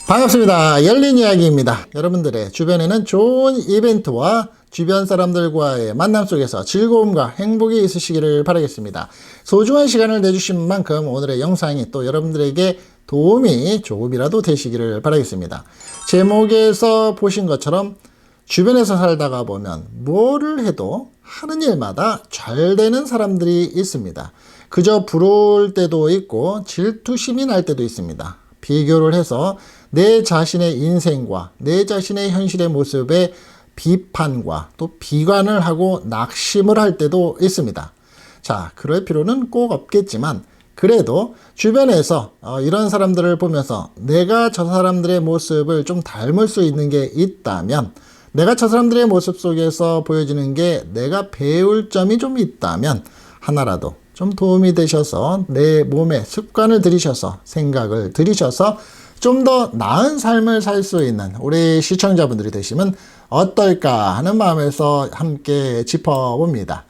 반갑습니다. 열린 이야기입니다. 여러분들의 주변에는 좋은 이벤트와 주변 사람들과의 만남 속에서 즐거움과 행복이 있으시기를 바라겠습니다. 소중한 시간을 내주신 만큼 오늘의 영상이 또 여러분들에게 도움이 조금이라도 되시기를 바라겠습니다. 제목에서 보신 것처럼 주변에서 살다가 보면 뭐를 해도 하는 일마다 잘 되는 사람들이 있습니다. 그저 부러울 때도 있고 질투심이 날 때도 있습니다. 비교를 해서 내 자신의 인생과 내 자신의 현실의 모습에 비판과 또 비관을 하고 낙심을 할 때도 있습니다. 자, 그럴 필요는 꼭 없겠지만 그래도 주변에서 이런 사람들을 보면서 내가 저 사람들의 모습을 좀 닮을 수 있는 게 있다면, 내가 저 사람들의 모습 속에서 보여지는 게 내가 배울 점이 좀 있다면 하나라도 좀 도움이 되셔서 내 몸에 습관을 들이셔서 생각을 들이셔서 좀 더 나은 삶을 살 수 있는 우리 시청자분들이 되시면 어떨까 하는 마음에서 함께 짚어봅니다.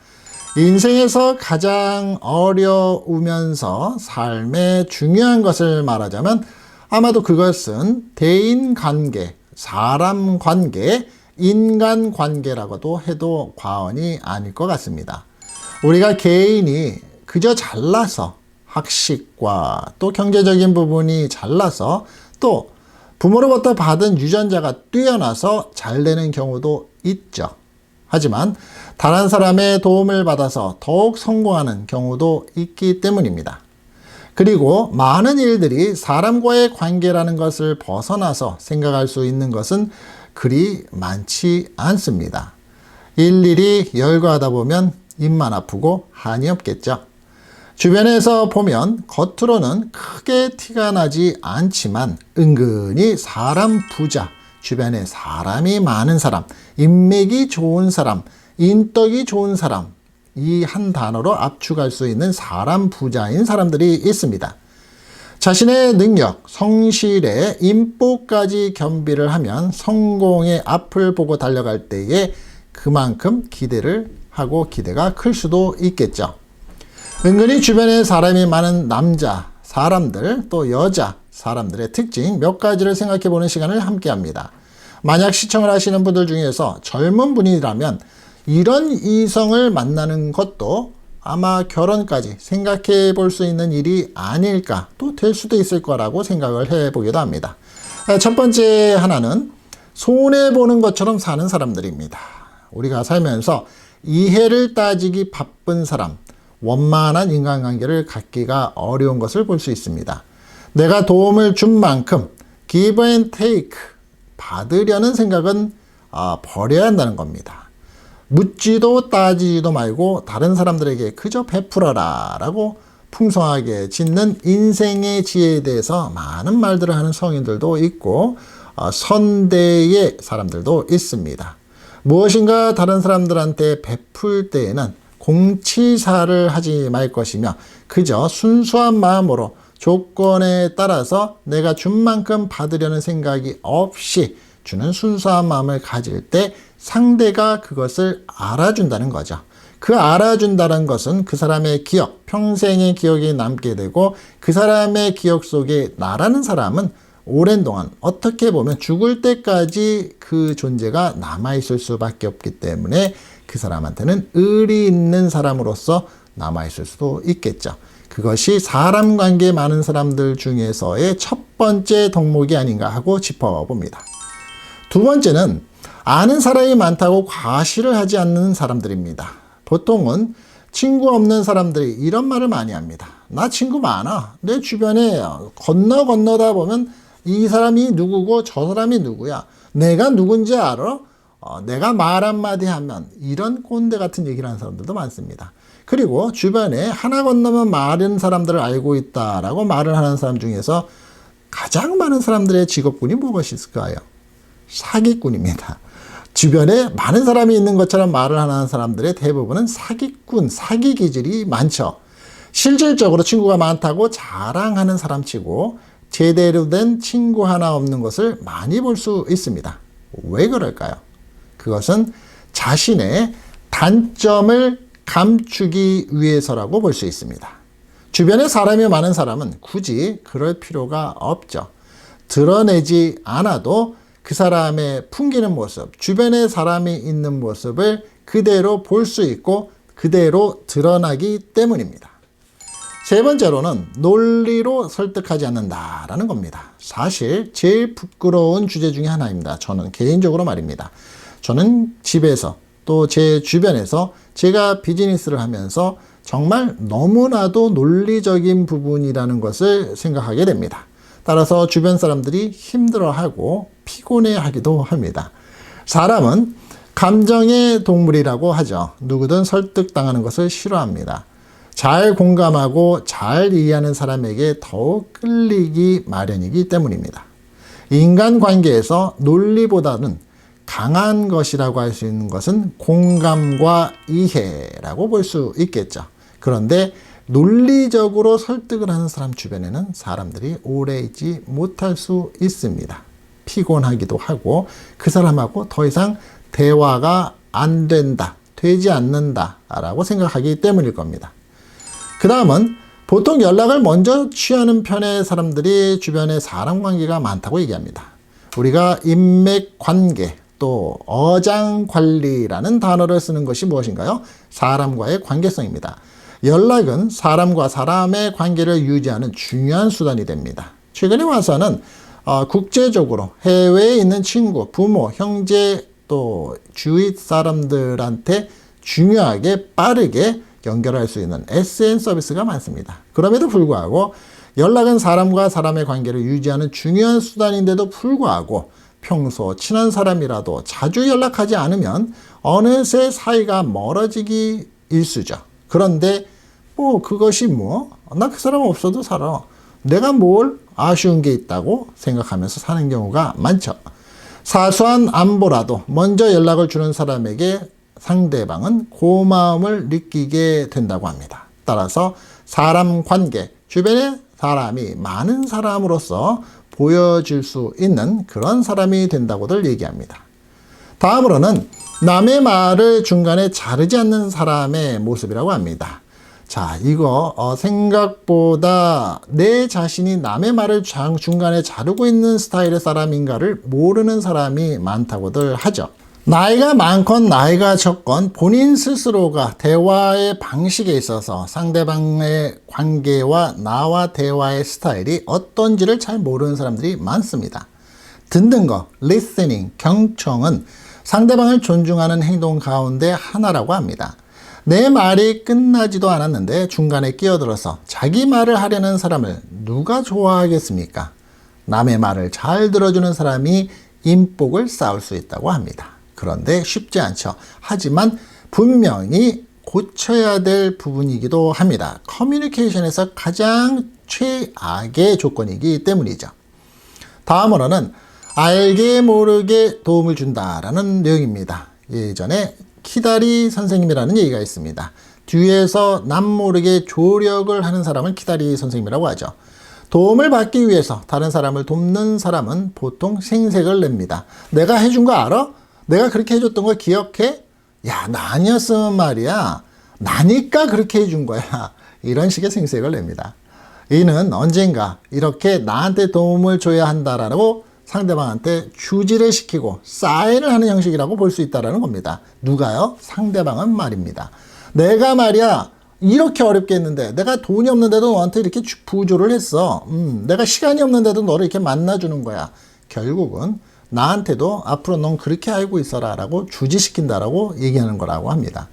인생에서 가장 어려우면서 삶의 중요한 것을 말하자면 아마도 그것은 대인관계, 사람관계, 인간관계라고도 해도 과언이 아닐 것 같습니다. 우리가 개인이 그저 잘나서 학식과 또 경제적인 부분이 잘나서 또 부모로부터 받은 유전자가 뛰어나서 잘 되는 경우도 있죠. 하지만 다른 사람의 도움을 받아서 더욱 성공하는 경우도 있기 때문입니다. 그리고 많은 일들이 사람과의 관계라는 것을 벗어나서 생각할 수 있는 것은 그리 많지 않습니다. 일일이 열거하다 보면 입만 아프고 한이 없겠죠. 주변에서 보면 겉으로는 크게 티가 나지 않지만 은근히 사람 부자, 주변에 사람이 많은 사람, 인맥이 좋은 사람, 인덕이 좋은 사람, 이 한 단어로 압축할 수 있는 사람 부자인 사람들이 있습니다. 자신의 능력, 성실에 인복까지 겸비를 하면 성공의 앞을 보고 달려갈 때에 그만큼 기대를 하고 기대가 클 수도 있겠죠. 은근히 주변에 사람이 많은 남자 사람들 또 여자 사람들의 특징 몇 가지를 생각해 보는 시간을 함께 합니다. 만약 시청을 하시는 분들 중에서 젊은 분이라면 이런 이성을 만나는 것도 아마 결혼까지 생각해 볼 수 있는 일이 아닐까, 또 될 수도 있을 거라고 생각을 해 보기도 합니다. 첫 번째 하나는 손해보는 것처럼 사는 사람들입니다. 우리가 살면서 이해를 따지기 바쁜 사람, 원만한 인간관계를 갖기가 어려운 것을 볼 수 있습니다. 내가 도움을 준 만큼 give and take, 받으려는 생각은 버려야 한다는 겁니다. 묻지도 따지지도 말고 다른 사람들에게 그저 베풀어라 라고 풍성하게 짓는 인생의 지혜에 대해서 많은 말들을 하는 성인들도 있고 선대의 사람들도 있습니다. 무엇인가 다른 사람들한테 베풀 때에는 공치사를 하지 말 것이며 그저 순수한 마음으로 조건에 따라서 내가 준 만큼 받으려는 생각이 없이 주는 순수한 마음을 가질 때 상대가 그것을 알아준다는 거죠. 그 알아준다는 것은 그 사람의 기억, 평생의 기억이 남게 되고 그 사람의 기억 속에 나라는 사람은 오랜 동안 어떻게 보면 죽을 때까지 그 존재가 남아있을 수밖에 없기 때문에 그 사람한테는 의리 있는 사람으로서 남아있을 수도 있겠죠. 그것이 사람 관계 많은 사람들 중에서의 첫 번째 덕목이 아닌가 하고 짚어봅니다. 두 번째는 아는 사람이 많다고 과시를 하지 않는 사람들입니다. 보통은 친구 없는 사람들이 이런 말을 많이 합니다. 나 친구 많아. 내 주변에 건너다 보면 이 사람이 누구고 저 사람이 누구야. 내가 누군지 알아? 내가 말 한마디 하면, 이런 꼰대 같은 얘기를 하는 사람들도 많습니다. 그리고 주변에 하나 건너면 많은 사람들을 알고 있다라고 말을 하는 사람 중에서 가장 많은 사람들의 직업군이 무엇이 있을까요? 사기꾼입니다. 주변에 많은 사람이 있는 것처럼 말을 하는 사람들의 대부분은 사기꾼, 사기 기질이 많죠. 실질적으로 친구가 많다고 자랑하는 사람치고 제대로 된 친구 하나 없는 것을 많이 볼 수 있습니다. 왜 그럴까요? 그것은 자신의 단점을 감추기 위해서라고 볼 수 있습니다. 주변에 사람이 많은 사람은 굳이 그럴 필요가 없죠. 드러내지 않아도 그 사람의 풍기는 모습, 주변에 사람이 있는 모습을 그대로 볼 수 있고 그대로 드러나기 때문입니다. 세 번째로는 논리로 설득하지 않는다라는 겁니다. 사실 제일 부끄러운 주제 중에 하나입니다. 저는 개인적으로 말입니다. 저는 집에서 또 제 주변에서 제가 비즈니스를 하면서 정말 너무나도 논리적인 부분이라는 것을 생각하게 됩니다. 따라서 주변 사람들이 힘들어하고 피곤해하기도 합니다. 사람은 감정의 동물이라고 하죠. 누구든 설득당하는 것을 싫어합니다. 잘 공감하고 잘 이해하는 사람에게 더욱 끌리기 마련이기 때문입니다. 인간관계에서 논리보다는 강한 것이라고 할 수 있는 것은 공감과 이해라고 볼 수 있겠죠. 그런데 논리적으로 설득을 하는 사람 주변에는 사람들이 오래 있지 못할 수 있습니다. 피곤하기도 하고 그 사람하고 더 이상 대화가 안 된다, 되지 않는다라고 생각하기 때문일 겁니다. 그 다음은 보통 연락을 먼저 취하는 편의 사람들이 주변에 사람 관계가 많다고 얘기합니다. 우리가 인맥 관계 또 어장 관리라는 단어를 쓰는 것이 무엇인가요? 사람과의 관계성입니다. 연락은 사람과 사람의 관계를 유지하는 중요한 수단이 됩니다. 최근에 와서는 국제적으로 해외에 있는 친구, 부모, 형제 또 주위 사람들한테 중요하게 빠르게 연결할 수 있는 SN 서비스가 많습니다. 그럼에도 불구하고 연락은 사람과 사람의 관계를 유지하는 중요한 수단인데도 불구하고 평소 친한 사람이라도 자주 연락하지 않으면 어느새 사이가 멀어지기 일쑤죠. 그런데 그것이 나 그 사람 없어도 살아. 내가 뭘 아쉬운 게 있다고 생각하면서 사는 경우가 많죠. 사소한 안보라도 먼저 연락을 주는 사람에게 상대방은 고마움을 느끼게 된다고 합니다. 따라서 사람 관계, 주변에 사람이 많은 사람으로서 보여줄 수 있는 그런 사람이 된다고들 얘기합니다. 다음으로는 남의 말을 중간에 자르지 않는 사람의 모습이라고 합니다. 자, 이거 생각보다 내 자신이 남의 말을 중간에 자르고 있는 스타일의 사람인가를 모르는 사람이 많다고들 하죠. 나이가 많건 나이가 적건 본인 스스로가 대화의 방식에 있어서 상대방의 관계와 나와 대화의 스타일이 어떤지를 잘 모르는 사람들이 많습니다. 듣는 거, listening, 경청은 상대방을 존중하는 행동 가운데 하나라고 합니다. 내 말이 끝나지도 않았는데 중간에 끼어들어서 자기 말을 하려는 사람을 누가 좋아하겠습니까? 남의 말을 잘 들어주는 사람이 인복을 쌓을 수 있다고 합니다. 그런데 쉽지 않죠. 하지만 분명히 고쳐야 될 부분이기도 합니다. 커뮤니케이션에서 가장 최악의 조건이기 때문이죠. 다음으로는 알게 모르게 도움을 준다라는 내용입니다. 예전에 키다리 선생님이라는 얘기가 있습니다. 뒤에서 남 모르게 조력을 하는 사람을 키다리 선생님이라고 하죠. 도움을 받기 위해서 다른 사람을 돕는 사람은 보통 생색을 냅니다. 내가 해준 거 알아? 내가 그렇게 해줬던 거 기억해? 야, 나 아니었으면 말이야. 나니까 그렇게 해준 거야. 이런 식의 생색을 냅니다. 이는 언젠가 이렇게 나한테 도움을 줘야 한다라고 상대방한테 주지를 시키고 사인을 하는 형식이라고 볼 수 있다는 겁니다. 누가요? 상대방은 말입니다. 내가 말이야 이렇게 어렵게 했는데 내가 돈이 없는데도 너한테 이렇게 부조를 했어. 내가 시간이 없는데도 너를 이렇게 만나주는 거야. 결국은 나한테도 앞으로 넌 그렇게 알고 있어라 라고 주지시킨다라고 얘기하는 거라고 합니다.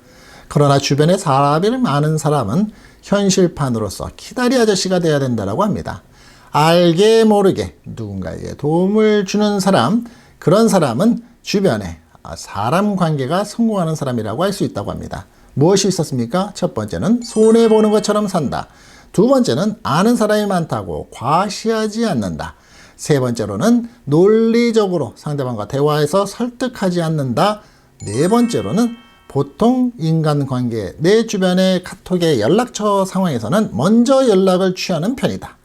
그러나 주변에 사람이 많은 사람은 현실판으로서 키다리 아저씨가 돼야 된다라고 합니다. 알게 모르게 누군가에게 도움을 주는 사람, 그런 사람은 주변에 사람 관계가 성공하는 사람이라고 할 수 있다고 합니다. 무엇이 있었습니까? 첫 번째는 손해보는 것처럼 산다. 두 번째는 아는 사람이 많다고 과시하지 않는다. 세 번째로는 논리적으로 상대방과 대화해서 설득하지 않는다. 네 번째로는 보통 인간관계, 내 주변의 카톡의 연락처 상황에서는 먼저 연락을 취하는 편이다.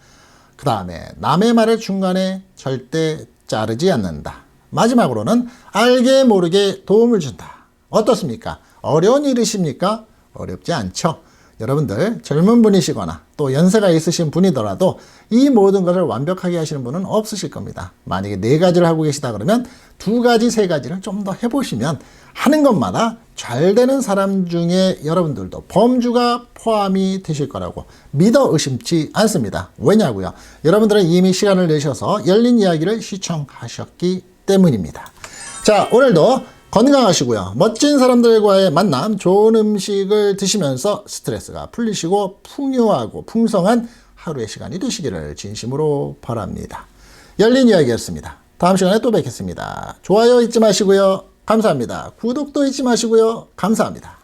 그 다음에 남의 말을 중간에 절대 자르지 않는다. 마지막으로는 알게 모르게 도움을 준다. 어떻습니까? 어려운 일이십니까? 어렵지 않죠. 여러분들 젊은 분이시거나 또 연세가 있으신 분이더라도 이 모든 것을 완벽하게 하시는 분은 없으실 겁니다. 만약에 4가지를 하고 계시다 그러면 2가지, 3가지를 좀 더 해보시면 하는 것마다 잘 되는 사람 중에 여러분들도 범주가 포함이 되실 거라고 믿어 의심치 않습니다. 왜냐고요? 여러분들은 이미 시간을 내셔서 열린 이야기를 시청하셨기 때문입니다. 자, 오늘도 건강하시고요. 멋진 사람들과의 만남, 좋은 음식을 드시면서 스트레스가 풀리시고 풍요하고 풍성한 하루의 시간이 되시기를 진심으로 바랍니다. 열린 이야기였습니다. 다음 시간에 또 뵙겠습니다. 좋아요 잊지 마시고요. 감사합니다. 구독도 잊지 마시고요. 감사합니다.